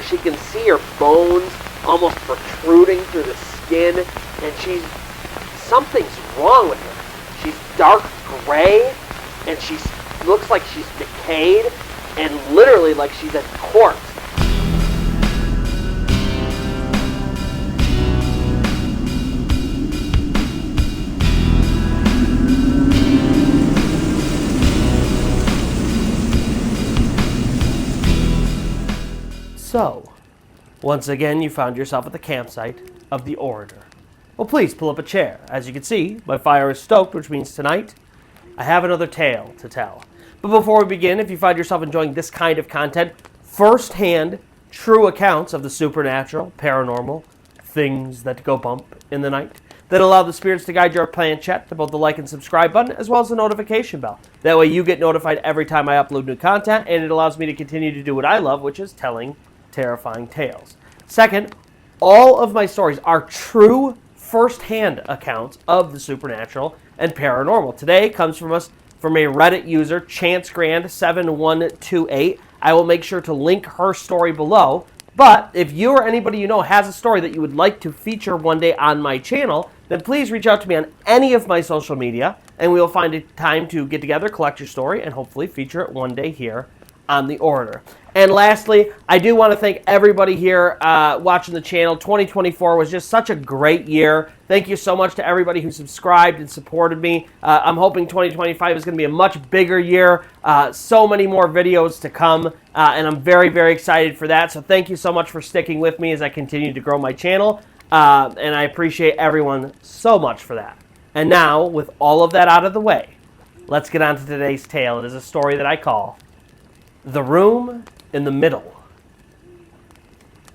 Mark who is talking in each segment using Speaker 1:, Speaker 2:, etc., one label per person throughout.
Speaker 1: she can see her bones almost protruding through the skin, and something's wrong with her. She's dark gray, and she looks like she's decayed, and literally like she's a corpse. So, once again, you found yourself at the campsite of the Orator. Well, please pull up a chair. As you can see, my fire is stoked, which means tonight I have another tale to tell. But before we begin, if you find yourself enjoying this kind of content, first-hand, true accounts of the supernatural, paranormal, things that go bump in the night, that allow the spirits to guide your plan chat to both the like and subscribe button, as well as the notification bell. That way you get notified every time I upload new content, and it allows me to continue to do what I love, which is telling terrifying tales. Second, all of my stories are true first-hand accounts of the supernatural and paranormal. Today comes from a Reddit user, ChanceGrand7128. I will make sure to link her story below. But if you or anybody you know has a story that you would like to feature one day on my channel, then please reach out to me on any of my social media, and we will find a time to get together, collect your story, and hopefully feature it one day here on the Orator. And lastly, I do want to thank everybody here watching the channel. 2024 was just such a great year. Thank you so much to everybody who subscribed and supported me. I'm hoping 2025 is going to be a much bigger year. So many more videos to come, and I'm very, very excited for that. So thank you so much for sticking with me as I continue to grow my channel, and I appreciate everyone so much for that. And now, with all of that out of the way, let's get on to today's tale. It is a story that I call The Room in the Middle.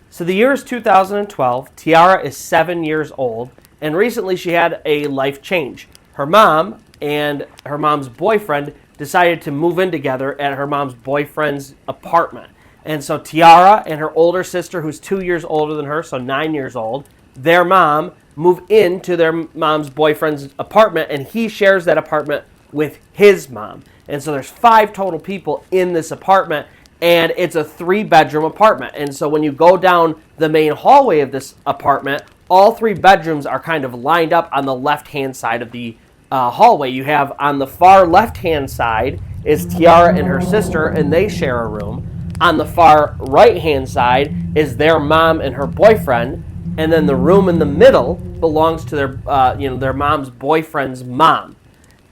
Speaker 1: So the year is 2012. Teairra is 7 years old, and recently she had a life change. Her mom and her mom's boyfriend decided to move in together at her mom's boyfriend's apartment. And so Teairra and her older sister, who's 2 years older than her, so 9 years old, their mom moved into their mom's boyfriend's apartment, and he shares that apartment with his mom. And so there's 5 total people in this apartment, and it's a 3-bedroom apartment. And so when you go down the main hallway of this apartment, all 3 bedrooms are kind of lined up on the left-hand side of the hallway. You have on the far left-hand side is Teairra and her sister, and they share a room. On the far right-hand side is their mom and her boyfriend, and then the room in the middle belongs to their mom's boyfriend's mom.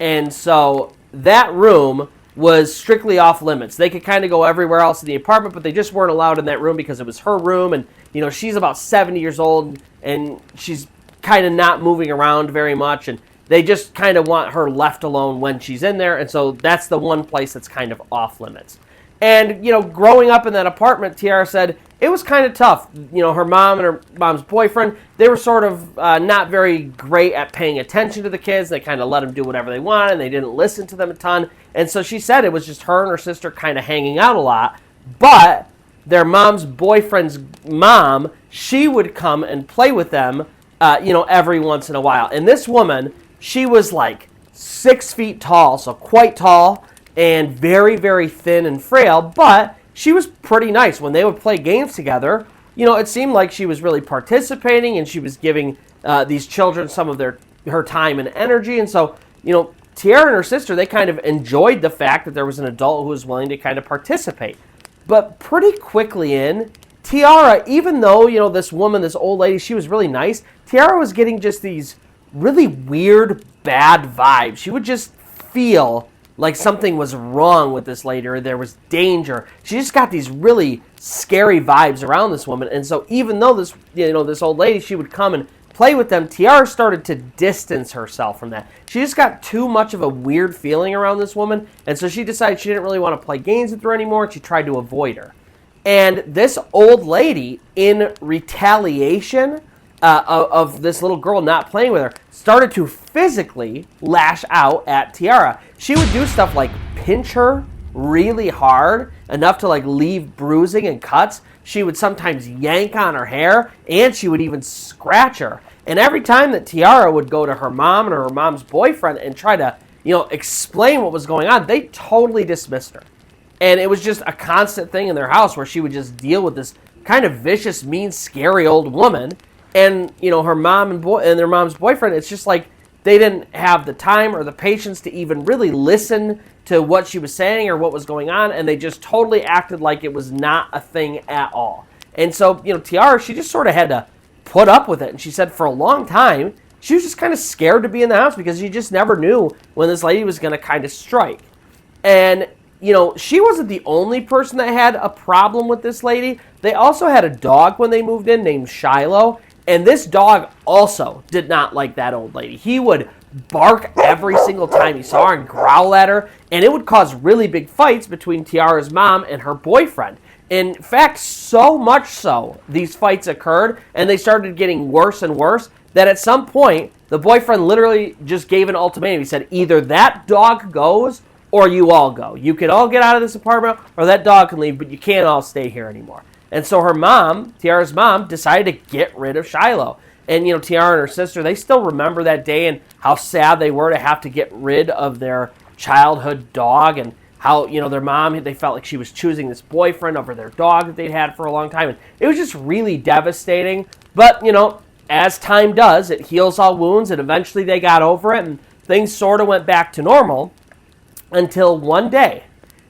Speaker 1: And so that room was strictly off limits. They could kind of go everywhere else in the apartment, but they just weren't allowed in that room because it was her room, and she's about 70 years old, and she's kind of not moving around very much, and they just kind of want her left alone when she's in there, and so that's the one place that's kind of off limits. And, growing up in that apartment, Teairra said it was kind of tough. Her mom and her mom's boyfriend, they were sort of not very great at paying attention to the kids. They kind of let them do whatever they wanted, and they didn't listen to them a ton. And so she said it was just her and her sister kind of hanging out a lot. But their mom's boyfriend's mom, she would come and play with them, every once in a while. And this woman, she was like 6 feet tall, so quite tall, and very, very thin and frail, but she was pretty nice. When they would play games together, it seemed like she was really participating, and she was giving these children some of her time and energy. And so, Teairra and her sister, they kind of enjoyed the fact that there was an adult who was willing to kind of participate. But pretty quickly Teairra, even though, this woman, this old lady, she was really nice, Teairra was getting just these really weird, bad vibes. She would just feel like something was wrong with this lady, or there was danger. She just got these really scary vibes around this woman. And so even though this old lady, she would come and play with them, Teairra started to distance herself from that. She just got too much of a weird feeling around this woman, and so she decided she didn't really want to play games with her anymore, and she tried to avoid her. And this old lady, in retaliation of this little girl not playing with her, started to physically lash out at Teairra. She would do stuff like pinch her really hard, enough to leave bruising and cuts. She would sometimes yank on her hair, and she would even scratch her. And every time that Teairra would go to her mom and her mom's boyfriend and try to, explain what was going on, they totally dismissed her. And it was just a constant thing in their house where she would just deal with this kind of vicious, mean, scary old woman. And, her mom and their mom's boyfriend, it's just like they didn't have the time or the patience to even really listen to what she was saying or what was going on, and they just totally acted like it was not a thing at all. And so, Teairra, she just sort of had to put up with it. And she said for a long time, she was just kind of scared to be in the house because you just never knew when this lady was going to kind of strike. And, she wasn't the only person that had a problem with this lady. They also had a dog when they moved in named Shiloh. And this dog also did not like that old lady. He would bark every single time he saw her and growl at her. And it would cause really big fights between Teairra's mom and her boyfriend. In fact, so much so, these fights occurred and they started getting worse and worse that at some point, the boyfriend literally just gave an ultimatum. He said, either that dog goes or you all go. You can all get out of this apartment or that dog can leave, but you can't all stay here anymore. And so her mom, Teairra's mom, decided to get rid of Shiloh. And, Teairra and her sister, they still remember that day and how sad they were to have to get rid of their childhood dog and how, their mom, they felt like she was choosing this boyfriend over their dog that they'd had for a long time. And it was just really devastating. But, as time does, it heals all wounds, and eventually they got over it, and things sort of went back to normal until one day.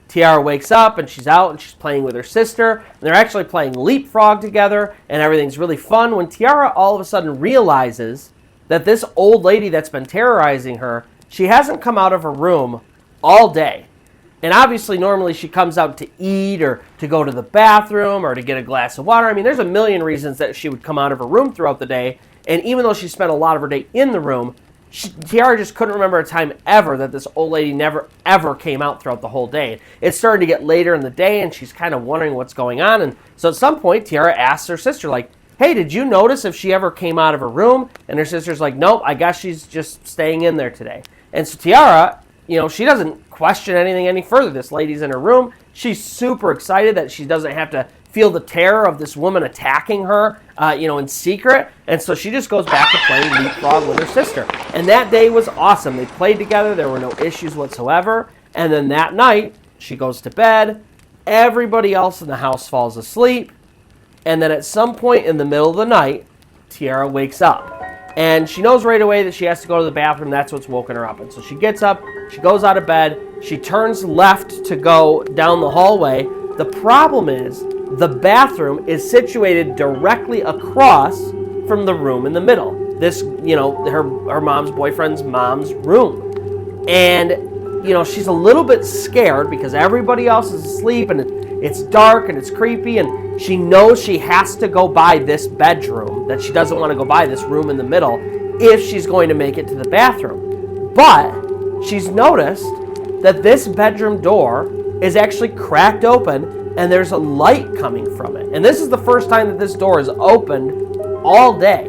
Speaker 1: Teairra wakes up, and she's out, and she's playing with her sister, and they're actually playing leapfrog together, and everything's really fun, when Teairra all of a sudden realizes that this old lady that's been terrorizing her, she hasn't come out of her room all day. And obviously, normally she comes out to eat or to go to the bathroom or to get a glass of water. I mean, there's a million reasons that she would come out of her room throughout the day. And even though she spent a lot of her day in the room, Teairra just couldn't remember a time ever that this old lady never, ever came out throughout the whole day. It's starting to get later in the day, and she's kind of wondering what's going on. And so at some point, Teairra asks her sister, like, hey, did you notice if she ever came out of her room? And her sister's like, nope, I guess she's just staying in there today. And so Teairra, she doesn't question anything any further. This lady's in her room. She's super excited that she doesn't have to feel the terror of this woman attacking her, in secret. And so she just goes back to playing leapfrog with her sister. And that day was awesome. They played together. There were no issues whatsoever. And then that night, she goes to bed. Everybody else in the house falls asleep. And then at some point in the middle of the night, Teairra wakes up. And she knows right away that she has to go to the bathroom. That's what's woken her up. And so she gets up, she goes out of bed, she turns left to go down the hallway. The problem is, the bathroom is situated directly across from the room in the middle. This, her mom's boyfriend's mom's room. And, she's a little bit scared because everybody else is asleep and it's dark and it's creepy, and she knows she has to go by this bedroom, that she doesn't want to go by this room in the middle if she's going to make it to the bathroom. But she's noticed that this bedroom door is actually cracked open and there's a light coming from it. And this is the first time that this door is opened all day.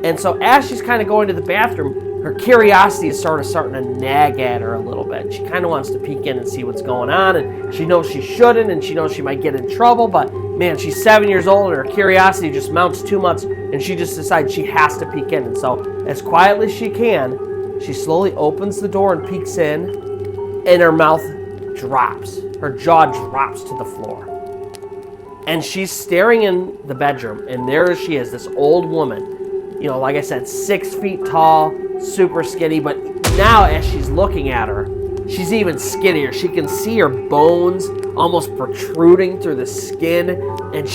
Speaker 1: And so as she's kind of going to the bathroom, her curiosity is sort of starting to nag at her a little bit. She kind of wants to peek in and see what's going on, and she knows she shouldn't, and she knows she might get in trouble, but man, she's 7 years old and her curiosity just mounts too much, and she just decides she has to peek in. And so as quietly as she can, she slowly opens the door and peeks in, and her mouth drops. Her jaw drops to the floor. And she's staring in the bedroom, and there she is, this old woman, like I said, 6 feet tall, super skinny, but now as she's looking at her, she's even skinnier. She can see her bones almost protruding through the skin, and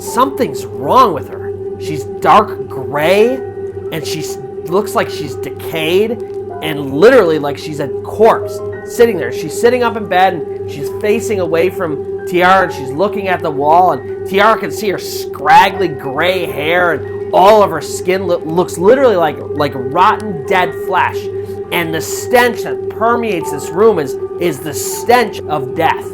Speaker 1: something's wrong with her. She's dark gray, and she looks like she's decayed, and literally like she's a corpse sitting there. She's sitting up in bed, and she's facing away from Teairra, and she's looking at the wall, and Teairra can see her scraggly gray hair, and all of her skin looks literally like rotten dead flesh. And the stench that permeates this room is the stench of death.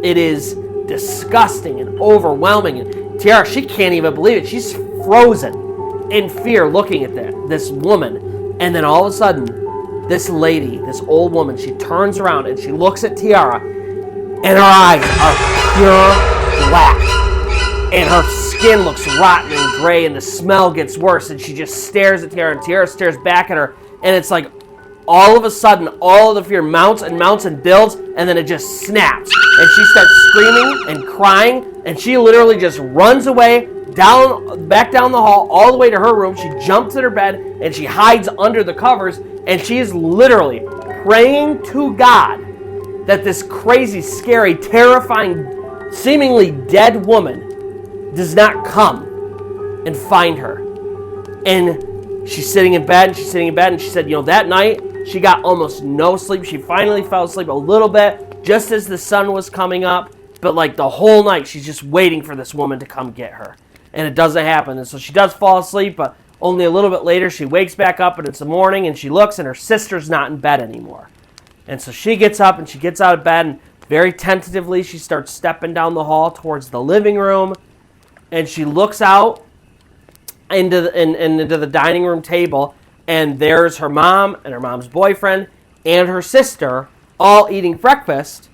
Speaker 1: It is disgusting and overwhelming. And Teairra, she can't even believe it. She's frozen in fear looking at this woman. And then all of a sudden, this lady, this old woman, she turns around and she looks at Teairra, and her eyes are pure black. And her skin looks rotten and gray, and the smell gets worse, and she just stares at Teairra, and Teairra stares back at her, and it's like all of a sudden, all of the fear mounts and builds, and then it just snaps. And she starts screaming and crying, and she literally just runs away, back down the hall, all the way to her room. She jumps in her bed, and she hides under the covers, and she is literally praying to God that this crazy, scary, terrifying, seemingly dead woman does not come and find her. And she's sitting in bed, and she said, that night, she got almost no sleep. She finally fell asleep a little bit, just as the sun was coming up, but like the whole night, she's just waiting for this woman to come get her. And it doesn't happen, and so she does fall asleep, but only a little bit later, she wakes back up, and it's the morning, and she looks, and her sister's not in bed anymore. And so she gets up, and she gets out of bed, and very tentatively, she starts stepping down the hall towards the living room, and she looks out into the dining room table, and there's her mom and her mom's boyfriend and her sister all eating breakfast,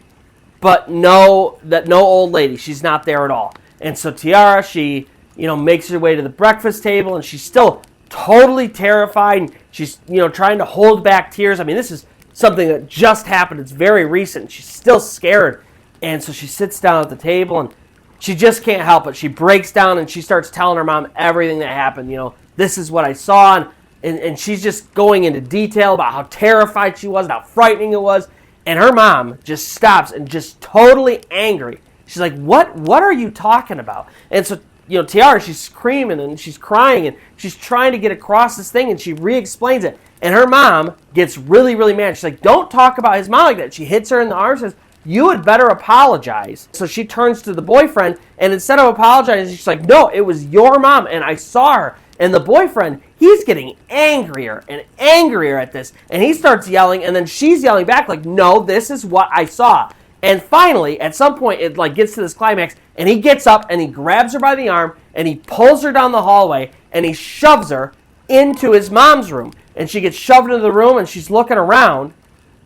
Speaker 1: but no old lady. She's not there at all. And so Teairra, she makes her way to the breakfast table, and she's still totally terrified, and she's trying to hold back tears. I mean, this is something that just happened. It's very recent. She's still scared, and so she sits down at the table, and she just can't help it. She breaks down, and she starts telling her mom everything that happened. This is what I saw, and she's just going into detail about how terrified she was and how frightening it was. And her mom just stops and just totally angry. She's like, what are you talking about? And so, Teairra, she's screaming and she's crying and she's trying to get across this thing, and she re-explains it. And her mom gets really, really mad. She's like, don't talk about his mom like that. She hits her in the arm and says, you had better apologize. So she turns to the boyfriend, and instead of apologizing, she's like, no, it was your mom, and I saw her. And the boyfriend, he's getting angrier and angrier at this, and he starts yelling, and then she's yelling back like, no, this is what I saw. And finally, at some point, it gets to this climax, and he gets up, and he grabs her by the arm, and he pulls her down the hallway, and he shoves her into his mom's room. And she gets shoved into the room, and she's looking around,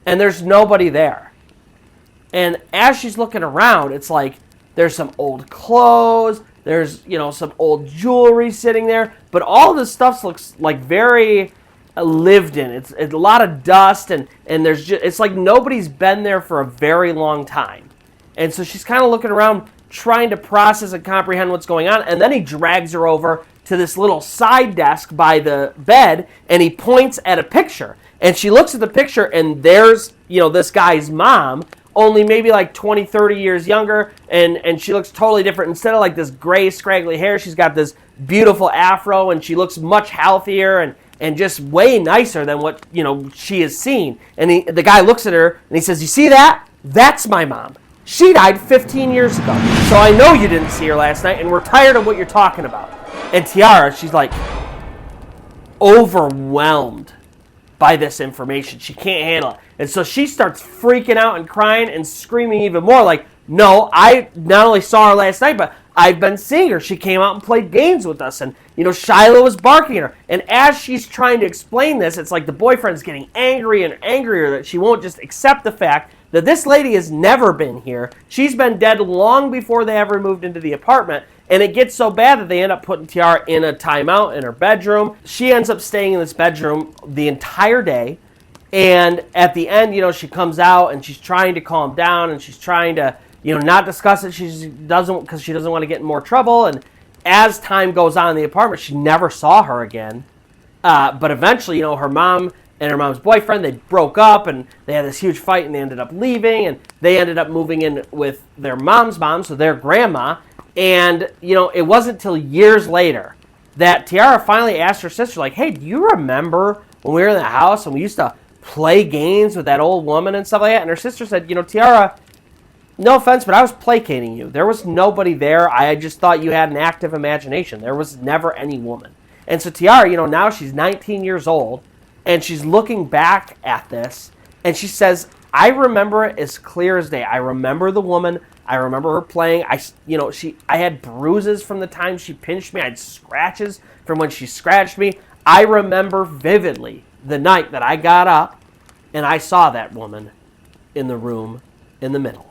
Speaker 1: and there's nobody there. And as she's looking around, it's like there's some old clothes, there's, some old jewelry sitting there, but all this stuff looks like very lived in. It's a lot of dust, and it's like nobody's been there for a very long time. And so she's kind of looking around, trying to process and comprehend what's going on, and then he drags her over to this little side desk by the bed, and he points at a picture. And she looks at the picture, and there's, this guy's mom, only maybe like 20, 30 years younger, and she looks totally different. Instead of like this gray, scraggly hair, she's got this beautiful afro, and she looks much healthier and just way nicer than what, she has seen. And the guy looks at her, and he says, you see that? That's my mom. She died 15 years ago. So I know you didn't see her last night, and we're tired of what you're talking about. And Teairra, she's like overwhelmed by this information. She can't handle it. And so she starts freaking out and crying and screaming even more like, no, I not only saw her last night, but I've been seeing her. She came out and played games with us, and, Shiloh was barking at her. And as she's trying to explain this, it's like the boyfriend's getting angry and angrier that she won't just accept the fact that this lady has never been here. She's been dead long before they ever moved into the apartment. And it gets so bad that they end up putting Teairra in a timeout in her bedroom. She ends up staying in this bedroom the entire day. And at the end, she comes out and she's trying to calm down, and she's trying to, not discuss it. Because she doesn't want to get in more trouble. And as time goes on in the apartment, she never saw her again. But eventually, her mom and her mom's boyfriend, they broke up, and they had this huge fight, and they ended up leaving, and they ended up moving in with their mom's mom, so their grandma. And, it wasn't till years later that Teairra finally asked her sister, like, hey, do you remember when we were in the house and we used to play games with that old woman and stuff like that? And her sister said, Teairra, no offense, but I was placating you. There was nobody there. I just thought you had an active imagination. There was never any woman. And so Teairra, now she's 19 years old, and she's looking back at this, and she says, I remember it as clear as day. I remember the woman. I remember her playing. I had bruises from the time she pinched me. I had scratches from when she scratched me. I remember vividly the night that I got up and I saw that woman in the room in the middle.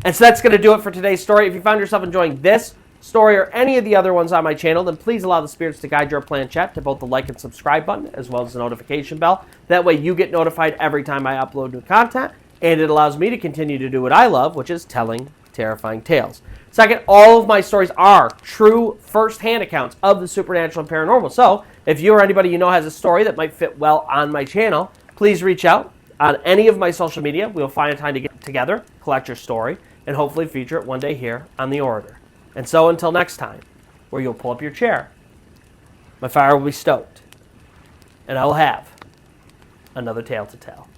Speaker 1: And so that's going to do it for today's story. If you found yourself enjoying this story, or any of the other ones on my channel, then please allow the spirits to guide your planned chat to both the like and subscribe button, as well as the notification bell. That way you get notified every time I upload new content, and it allows me to continue to do what I love, which is telling terrifying tales. Second, all of my stories are true first-hand accounts of the supernatural and paranormal. So if you or anybody you know has a story that might fit well on my channel, please reach out on any of my social media. We'll find a time to get together, collect your story, and hopefully feature it one day here on The Orator. And so until next time, where you'll pull up your chair, my fire will be stoked, and I will have another tale to tell.